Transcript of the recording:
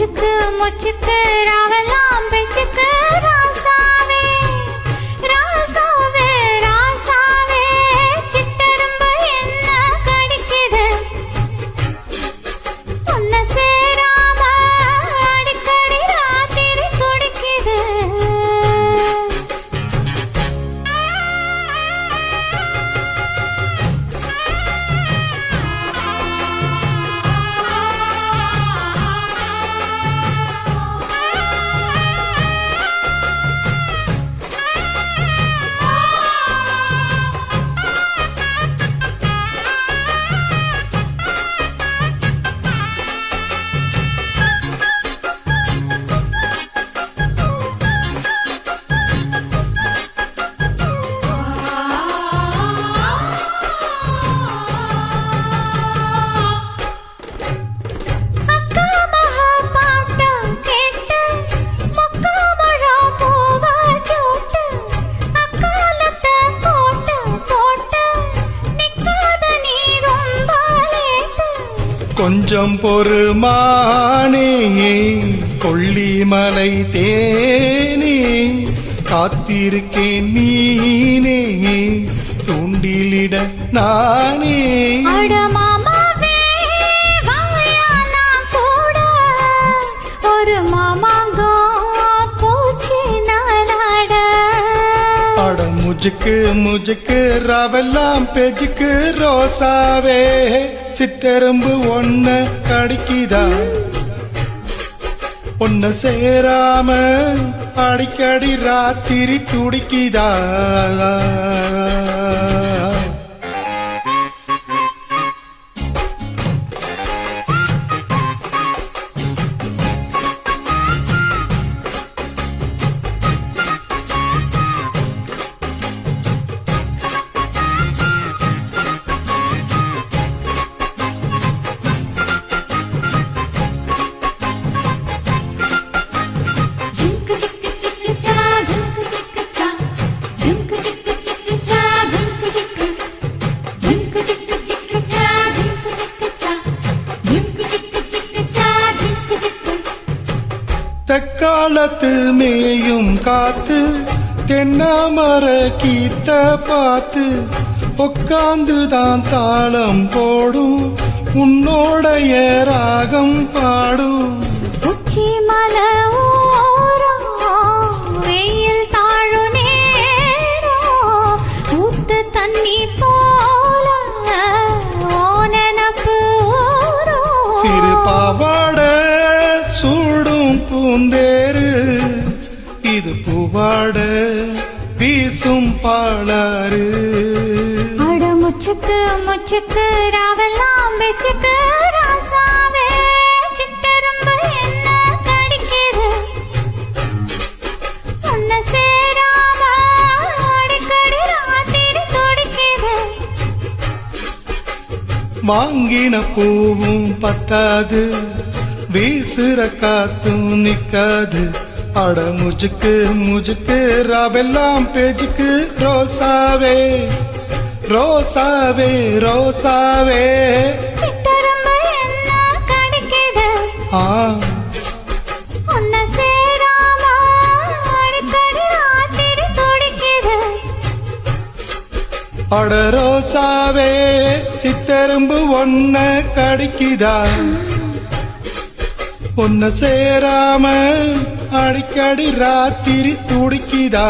முச்சுக்கு முச்சுக்கு ராவெல்லாம் பெச்சுக்கு ராசாவே ராசாவே ராசாவே சிட்டரும்பு என்ன கடிக்குது உன்னை சேராம அடிக்கடி ராத்திரி துடிக்குது கொஞ்சம் பொறுமானே கொல்லிமலை தேனே காத்திருக்கேன் நீனே தூண்டிலிட நானே ஒரு மாமாங்கோ பூச்சி நானாட அட முஜுக்கு முஜுக்கு ரவெல்லாம் பெஜுக்கு ரோசாவே சித்தெரும்பு ஒன்ன கடிக்குதா ஒன்ன சேராம அடிக்கடி ராத்திரி துடிக்குதா தெக்காலத்து மேயும் காத்து தென்னாமர கீத்த பார்த்து உட்காந்துதான் தாளம் போடும் உன்னோடைய ராகம் பாடும் உச்சி மலை வெயில் தாழு நேரம் ஊத்து தண்ணி போல ஓனனப்பு சிறு பாவாட சூடும் பூந்தேரு இது பூவாட வீசும் பாளாறு அட முச்சுக்கு முச்சுக்கு ராவெல்லாம் வெச்சுக்கு ராசாவே சிட்டரும்பு என்ன கடிக்குது உன்னை சேராம அடிக்கடி ராத்திரி துடிக்குது வாங்கின பூவும் பத்தாது வீசுற காத்தும் நிக்காது அட முஜுக்கு முஜுக்கு ராவெல்லாம் பேஜுக்கு ரோசாவே ரோசாவே ரோசாவே சிட்டரும்பு என்ன கடிக்குது உன்னை சேராம அடிக்கடி ராத்திரி துடிக்குது அட ரோசாவே சித்தெரும்பு ஒன்ன கடிக்குதா ஒன்ன சேராம அடிக்கடி ராத்திரி துடிக்குதா